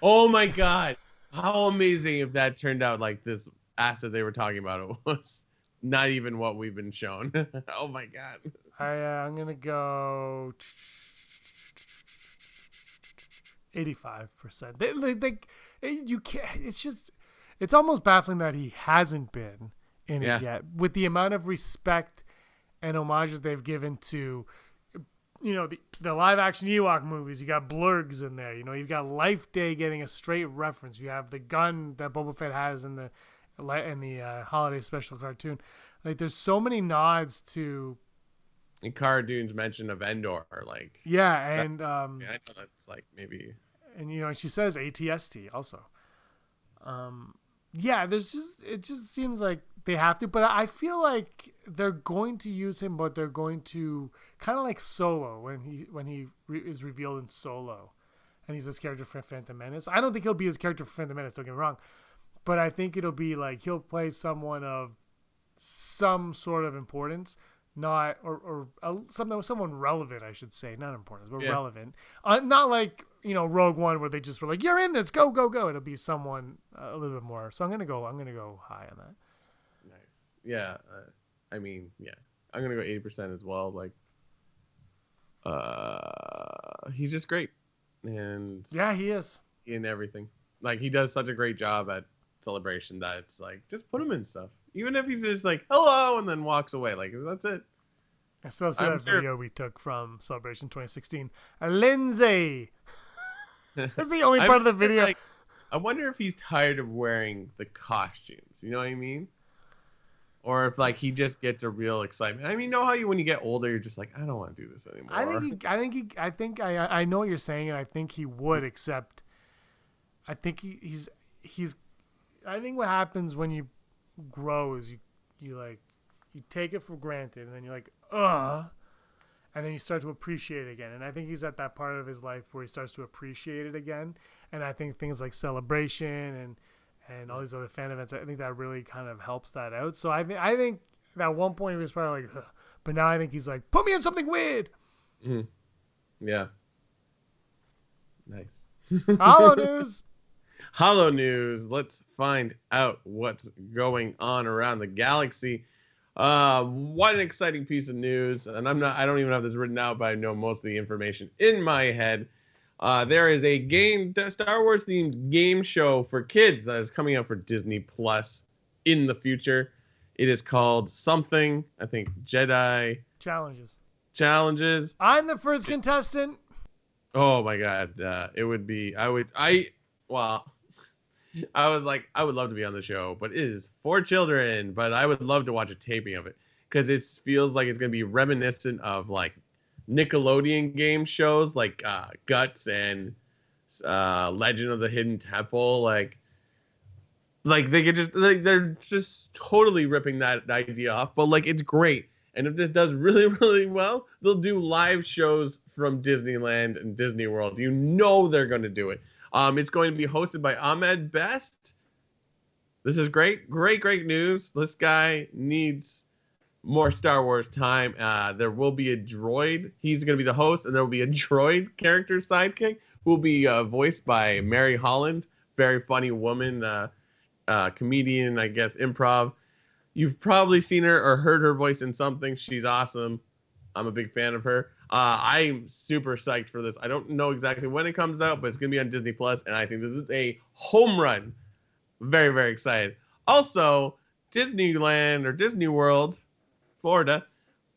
Oh my God. How amazing if that turned out like this asset they were talking about it was. not even what we've been shown. Oh my god. I'm gonna go 85%. You can't. It's almost baffling that he hasn't been in it yet, with the amount of respect and homages they've given to, the live action Ewok movies. You got Blurgs in there. You've got Life Day getting a straight reference. You have the gun that Boba Fett has in the holiday special cartoon. Like, there's so many nods to. And Cara Dune's mention of Endor, like. Yeah, and I know that's like maybe. And she says ATST also. Yeah, it just seems like they have to, but I feel like they're going to use him, but they're going to kind of like Solo when he is revealed in Solo, and he's this character for Phantom Menace. I don't think he'll be his character for Phantom Menace. Don't get me wrong, but I think it'll be like he'll play someone of some sort of importance, not or someone relevant, I should say, not importance, but relevant. Not like Rogue One where they just were like, "You're in this, go go go." It'll be someone a little bit more. So I'm gonna go high on that. Nice. Yeah. I mean, yeah. I'm gonna go 80% as well. Like, he's just great, and yeah, he is in everything. Like, he does such a great job at Celebration that it's like, just put him in stuff. Even if he's just like, hello, and then walks away. Like, that's it. I still see that video we took from Celebration 2016. Lindsay! That's the only part of the video. Like, I wonder if he's tired of wearing the costumes. You know what I mean? Or if, like, he just gets a real excitement. I mean, how when you get older, you're just like, I don't want to do this anymore. I know what you're saying, and I think he would, except I think he's I think what happens when you grow is you take it for granted, and then you're like, and then you start to appreciate it again. And I think he's at that part of his life where he starts to appreciate it again. And I think things like Celebration and all these other fan events, I think that really kind of helps that out. So I think at one point he was probably like, ugh. But now I think he's like, put me in something weird. Mm-hmm. Yeah. Nice. Hollow news. Let's find out what's going on around the galaxy. What an exciting piece of news. And I don't even have this written out, but I know most of the information in my head. There is a Star Wars themed game show for kids that is coming out for Disney Plus in the future. It is called something, I think, Jedi Challenges. I'm the first contestant. Oh my God. It would be, I was like, I would love to be on the show, but it is for children. But I would love to watch a taping of it because it feels like it's going to be reminiscent of like Nickelodeon game shows like Guts and Legend of the Hidden Temple. Like they could just, they're just totally ripping that idea off. But like, it's great. And if this does really, really well, they'll do live shows from Disneyland and Disney World. You know they're going to do it. It's going to be hosted by Ahmed Best. This is great news. This guy needs more Star Wars time. There will be a droid. He's going to be the host, and there will be a droid character sidekick who will be voiced by Mary Holland. Very funny woman, comedian, I guess, improv. You've probably seen her or heard her voice in something. She's awesome. I'm a big fan of her. I'm super psyched for this. I don't know exactly when it comes out, but it's going to be on Disney Plus, and I think this is a home run. Very, very excited. Also, Disneyland or Disney World, Florida,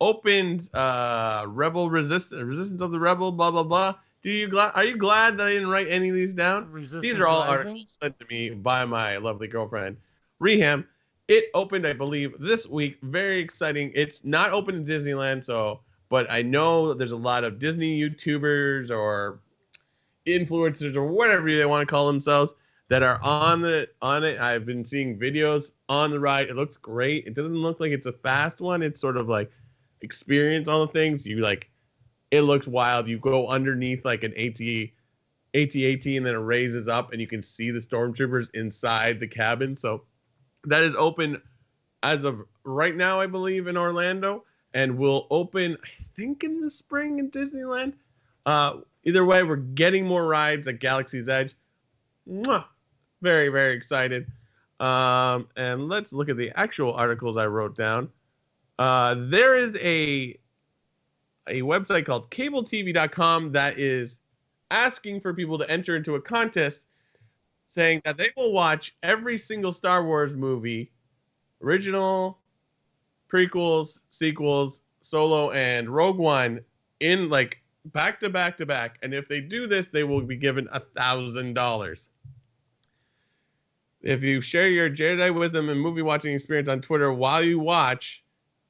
opened Rebel Resistance of the Rebel, blah, blah, blah. Are you glad that I didn't write any of these down? These are all articles sent to me by my lovely girlfriend, Reham. It opened, I believe, this week. Very exciting. It's not open in Disneyland, but I know there's a lot of Disney YouTubers or influencers or whatever they want to call themselves that are on it. I've been seeing videos on the ride. It looks great. It doesn't look like it's a fast one. It's sort of like experience all the things. It looks wild. You go underneath like an AT-AT and then it raises up and you can see the stormtroopers inside the cabin. So that is open as of right now, I believe, in Orlando, and will open, I think, in the spring in Disneyland. Either way, we're getting more rides at Galaxy's Edge. Mwah! Very, very excited. And let's look at the actual articles I wrote down. There is a website called cabletv.com that is asking for people to enter into a contest saying that they will watch every single Star Wars movie, original, prequels, sequels, Solo, and Rogue One in like back to back to back. And if they do this, they will be given $1,000. If you share your Jedi wisdom and movie watching experience on Twitter while you watch,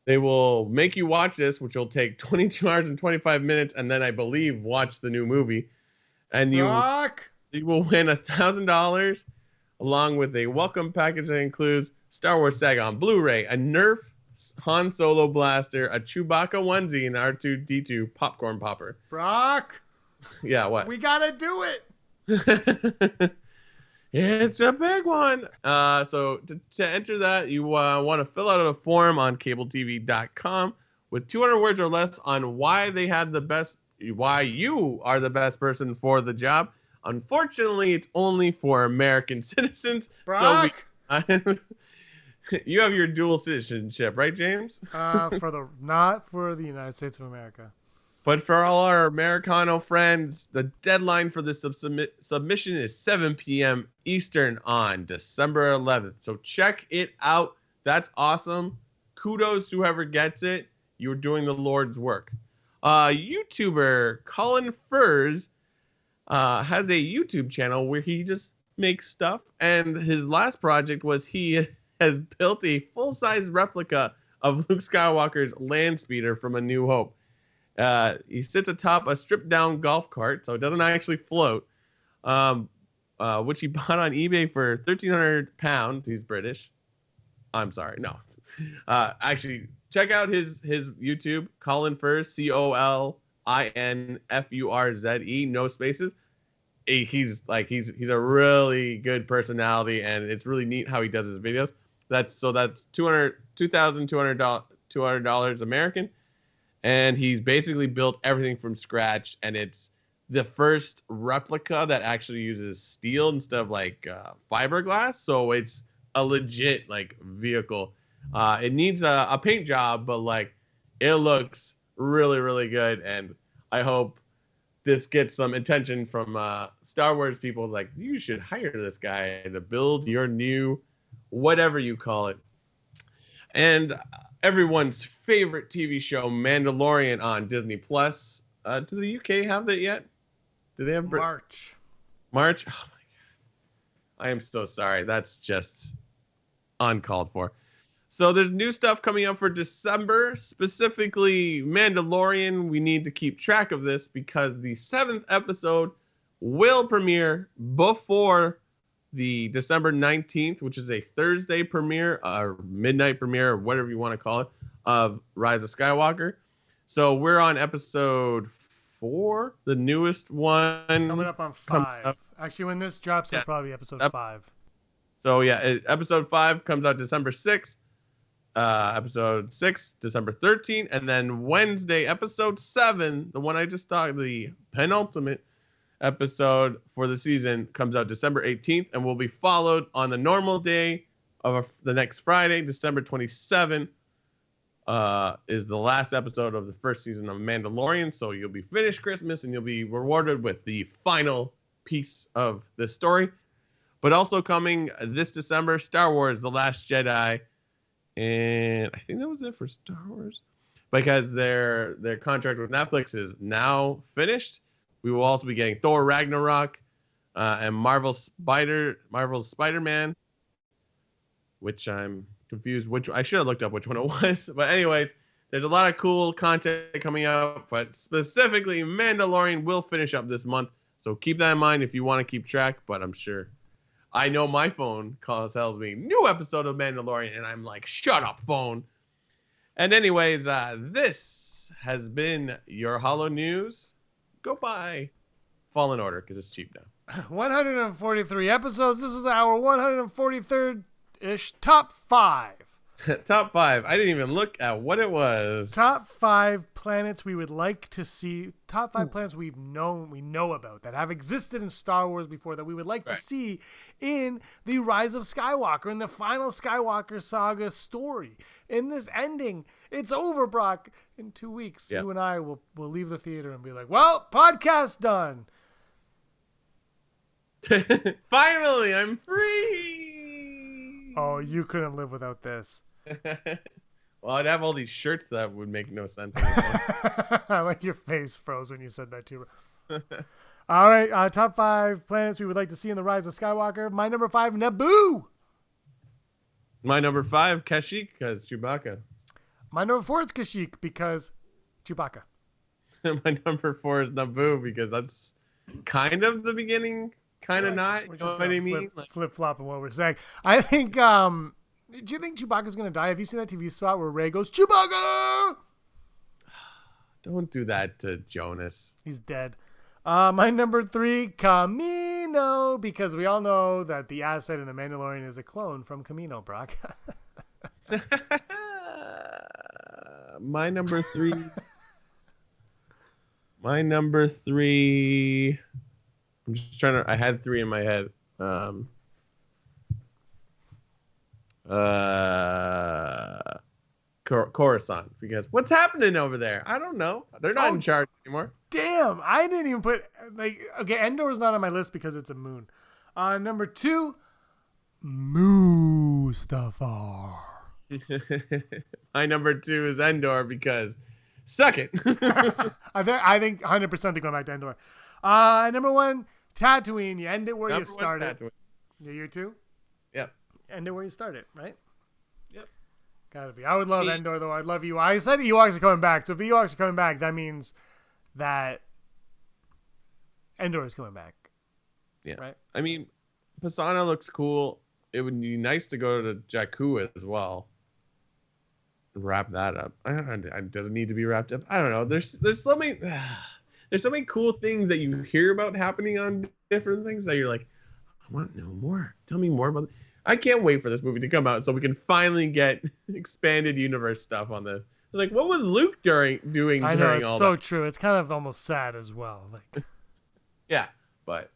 they will make you watch this, which will take 22 hours and 25 minutes, and then I believe watch the new movie. And you will win $1,000 along with a welcome package that includes Star Wars Saga on Blu-ray, a Nerf Han Solo blaster, a Chewbacca onesie, and R2-D2 popcorn popper. Brock. Yeah, what? We gotta do it. It's a big one. So to enter that, you want to fill out a form on cabletv.com with 200 words or less on why you are the best person for the job. Unfortunately, it's only for American citizens. Brock. So you have your dual citizenship, right, James? Not for the United States of America. But for all our Americano friends, the deadline for this submission is 7 p.m. Eastern on December 11th. So check it out. That's awesome. Kudos to whoever gets it. You're doing the Lord's work. YouTuber Colin Furs has a YouTube channel where he just makes stuff. And his last project was he has built a full-size replica of Luke Skywalker's land speeder from A New Hope. He sits atop a stripped-down golf cart, so it doesn't actually float, which he bought on eBay for £1,300. He's British. I'm sorry, no. Actually, check out his YouTube, Colin Furs, COLINFURZE, no spaces. He's a really good personality, and it's really neat how he does his videos. That's $2,200 American. And he's basically built everything from scratch, and it's the first replica that actually uses steel instead of fiberglass. So it's a legit vehicle. It needs a paint job, but it looks really, really good. And I hope this gets some attention from Star Wars people. You should hire this guy to build your new whatever you call it. And everyone's favorite TV show, Mandalorian, on Disney Plus. Do the UK have that yet? Do they have March? Oh my god! I am so sorry. That's just uncalled for. So there's new stuff coming up for December, specifically Mandalorian. We need to keep track of this because the 7th episode will premiere before the December 19th, which is a Thursday premiere, or midnight premiere, or whatever you want to call it, of Rise of Skywalker. So we're on episode 4, the newest one. Coming up on 5. Actually, when this drops, it'll probably be episode 5. So yeah, episode 5 comes out December 6th. Episode 6, December 13th. And then Wednesday, episode 7, the one I just talked, the penultimate episode for the season, comes out December 18th and will be followed on the normal day of the next Friday, December 27th, is the last episode of the first season of Mandalorian. So you'll be finished Christmas and you'll be rewarded with the final piece of the story. But also coming this December, Star Wars: The Last Jedi, and I think that was it for Star Wars, because their contract with Netflix is now finished. We will also be getting Thor Ragnarok and Marvel's Spider-Man, which I'm confused. I should have looked up which one it was. But anyways, there's a lot of cool content coming out. But specifically, Mandalorian will finish up this month. So keep that in mind if you want to keep track. But I'm sure, I know my phone tells me new episode of Mandalorian, and I'm like, shut up, phone. And anyways, this has been your Hollow News. Go buy Fallen Order because it's cheap now. 143 episodes. This is our 143rd-ish top 5 Top 5. I didn't even look at what it was. Top 5 planets we would like to see. Top 5 planets we know about that have existed in Star Wars before that we would like to see in the Rise of Skywalker, in the final Skywalker saga story. In this ending, it's over, Brock. In 2 weeks, you and I will leave the theater and be like, well, podcast done. Finally, I'm free. Oh, you couldn't live without this. Well, I'd have all these shirts that would make no sense. I like your face froze when you said that too. All right, top 5 planets we would like to see in the Rise of Skywalker. My number 5, Naboo. My number 5, Kashyyyk, because Chewbacca. My number 4 is Kashyyyk because Chewbacca. My number 4 is Naboo because that's kind of the beginning, kind of not. You know what I mean? Flip-flopping what we're saying. I think, do you think Chewbacca's going to die? Have you seen that TV spot where Rey goes, Chewbacca? Don't do that to Jonas. He's dead. My number 3, Camino, because we all know that the asset in the Mandalorian is a clone from Camino, Brock. My number 3. My number 3. I'm just trying to. I had 3 in my head. Coruscant, because what's happening over there? I don't know. They're not in charge anymore. Damn, I didn't even put okay. Endor's not on my list because it's a moon. Number 2, Mustafar. My number 2 is Endor because suck it. I think 100% they're going back to Endor. Number 1, Tatooine. You end it where you started. Yeah, you 2? Yep. End it where you started, right? Yep. Gotta be. I would love Endor, though. I'd love you. I said Ewoks are coming back. So if Ewoks are coming back, that means that Endor is coming back. Yeah. Right? I mean, Pisana looks cool. It would be nice to go to Jakku as well. Wrap that up. It doesn't need to be wrapped up. I don't know. There's so many there's so many cool things that you hear about happening on different things that you're like, I want to know more. Tell me more about it. I can't wait for this movie to come out so we can finally get expanded universe stuff on this. Like, what was Luke doing during all that? I know, it's so true. It's kind of almost sad as well. Like, yeah, but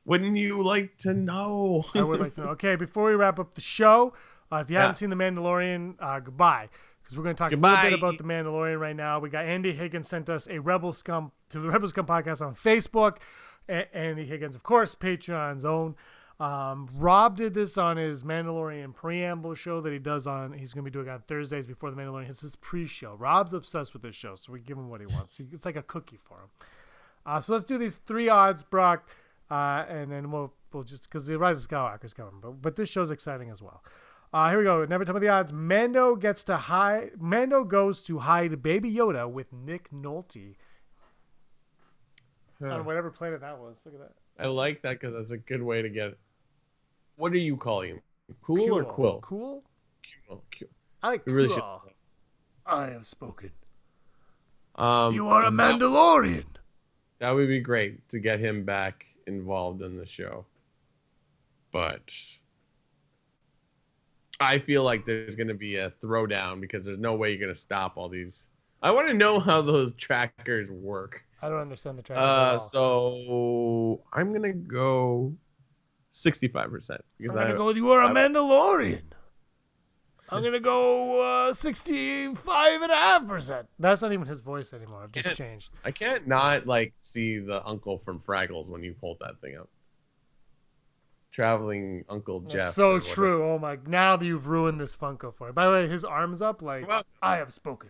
wouldn't you like to know? I would like to know. Okay, before we wrap up the show, if you haven't seen The Mandalorian, goodbye. Because we're going to talk a little bit about The Mandalorian right now. We got Andy Higgins sent us a Rebel Scum to the Rebel Scum podcast on Facebook. Andy Higgins, of course, Patreon's own. Rob did this on his Mandalorian preamble show that he does on. He's going to be doing on Thursdays before The Mandalorian hits his pre-show. Rob's obsessed with this show, so we give him what he wants. It's like a cookie for him. So let's do these 3 odds, Brock, and then we'll just, because the Rise of Skywalker is coming, but this show's exciting as well. Here we go. Never tell me the odds. Mando goes to hide Baby Yoda with Nick Nolte on whatever planet that was. Look at that. I like that because that's a good way to get it. What do you call him? Cool or Quill? Cool? Cool. I like Really Cool. I have spoken. You are a Mandalorian. That would be great to get him back involved in the show. But I feel like there's going to be a throwdown because there's no way you're going to stop all these. I want to know how those trackers work. I don't understand the trackers at all. So I'm going to go 65%. I'm going to go with you are a Mandalorian. I'm going to go 65.5%. That's not even his voice anymore. I've just changed. I can't not see the uncle from Fraggles when you hold that thing up. Traveling Uncle Jeff. That's so true. Oh my! Now that you've ruined this Funko for me. By the way, his arms up like I have spoken.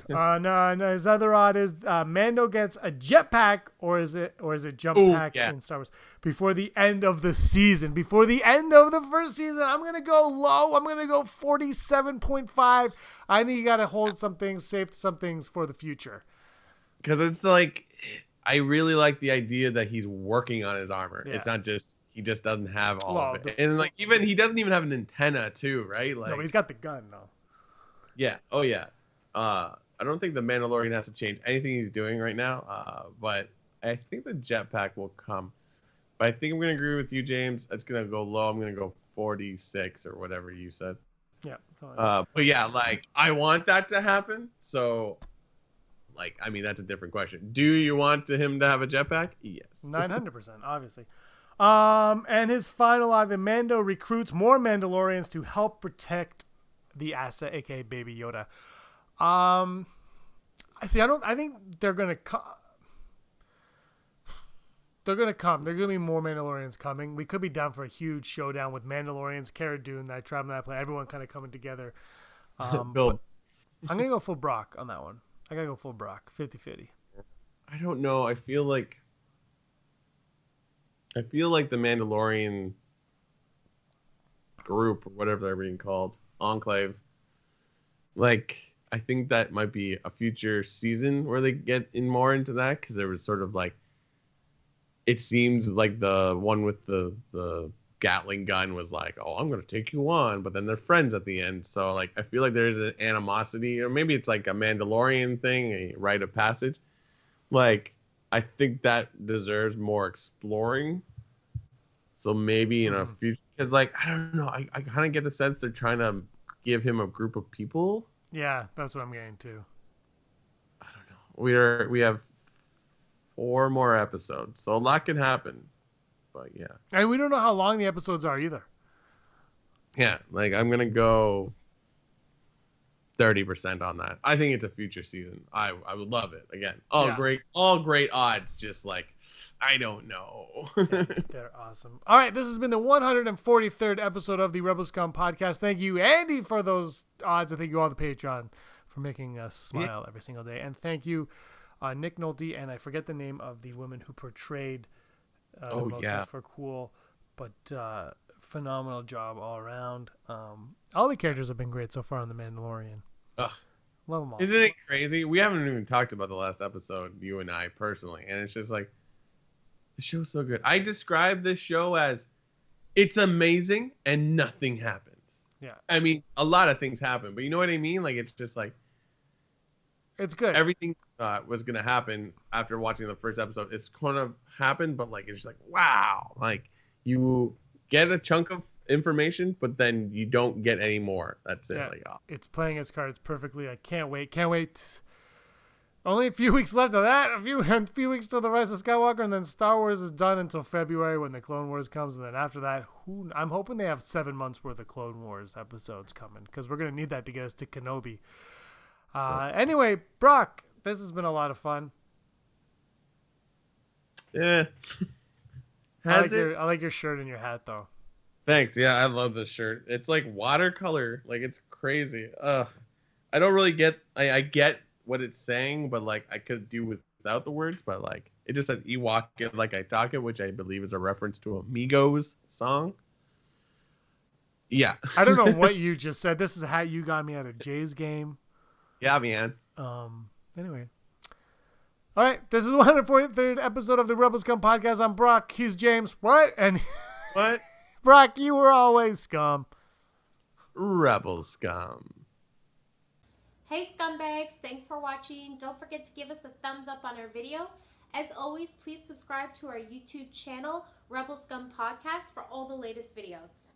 No. His other odd is Mando gets a jetpack, or is it jump pack in Star Wars before the end of the season? Before the end of the first season, I'm gonna go low. I'm gonna go 47.5. I think you gotta hold some things, save some things for the future. Because it's like, I really like the idea that he's working on his armor. Yeah. It's not just he just doesn't have all of it, and even he doesn't even have an antenna too, right? Like, no, he's got the gun though. Yeah. Oh yeah. I don't think the Mandalorian has to change anything he's doing right now, but I think the jetpack will come. But I think I'm going to agree with you, James. It's going to go low. I'm going to go 46 or whatever you said. Yeah. But yeah, like I want that to happen. So, like, I mean, that's a different question. Do you want him to have a jetpack? Yes. 900%, obviously. And his final line: the Mando recruits more Mandalorians to help protect the asset, aka Baby Yoda. I think they're gonna come. They're gonna come. There are gonna be more Mandalorians coming. We could be down for a huge showdown with Mandalorians, Cara Dune, that tribe, that play, everyone kind of coming together. Bill, I'm gonna go full Brock on that one. I gotta go full Brock, 50-50. I don't know. I feel like the Mandalorian group, or whatever they're being called, Enclave, like, I think that might be a future season where they get in more into that, because there was sort of like, it seems like the one with the Gatling gun was like, oh, I'm going to take you on, but then they're friends at the end. So, like, I feel like there's an animosity, or maybe it's like a Mandalorian thing, a rite of passage. Like, I think that deserves more exploring. So maybe in a future, because, like, I don't know, I kind of get the sense they're trying to give him a group of people. Yeah, that's what I'm getting to. I don't know. We have 4 more episodes, so a lot can happen. But yeah, and we don't know how long the episodes are either. Yeah, like I'm gonna go 30% on that. I think it's a future season. I would love it again. All great odds. Just like, I don't know. They're awesome. All right, this has been the 143rd episode of the Rebel Scum podcast. Thank you, Andy, for those odds. And thank you all the Patreon for making us smile every single day. And thank you, Nick Nolte, and I forget the name of the woman who portrayed for Cool, but phenomenal job all around. All the characters have been great so far on The Mandalorian. Ugh. Love them all. Isn't it crazy? We haven't even talked about the last episode, you and I personally, and it's just like, the show's so good. I describe this show as, it's amazing and nothing happens. Yeah. I mean, a lot of things happen, but you know what I mean? Like, it's just like, it's good. Everything was going to happen after watching the first episode. It's going to happen, but like, it's just like, wow. Like, you get a chunk of information, but then you don't get any more. That's it. Yeah, like, oh. It's playing its cards perfectly. I can't wait. Can't wait. Only a few weeks left of that. A few weeks till the Rise of Skywalker, and then Star Wars is done until February when the Clone Wars comes, and then after that, I'm hoping they have 7 months worth of Clone Wars episodes coming, because we're gonna need that to get us to Kenobi. Anyway, Brock, this has been a lot of fun. Yeah. I like your shirt and your hat, though. Thanks. Yeah, I love this shirt. It's like watercolor. Like, it's crazy. I don't really get. I get what it's saying, but like, I could do without the words. But like, it just says "Ewok it like I talk it," which I believe is a reference to a Migos song. Yeah. I don't know what you just said. This is a hat you got me at a Jays game. Yeah, man. Anyway. All right. This is the 143rd episode of the Rebel Scum podcast. I'm Brock. He's James. What? And what? Brock, you were always scum. Rebel Scum. Hey scumbags, thanks for watching. Don't forget to give us a thumbs up on our video. As always, please subscribe to our YouTube channel, Rebel Scum Podcast, for all the latest videos.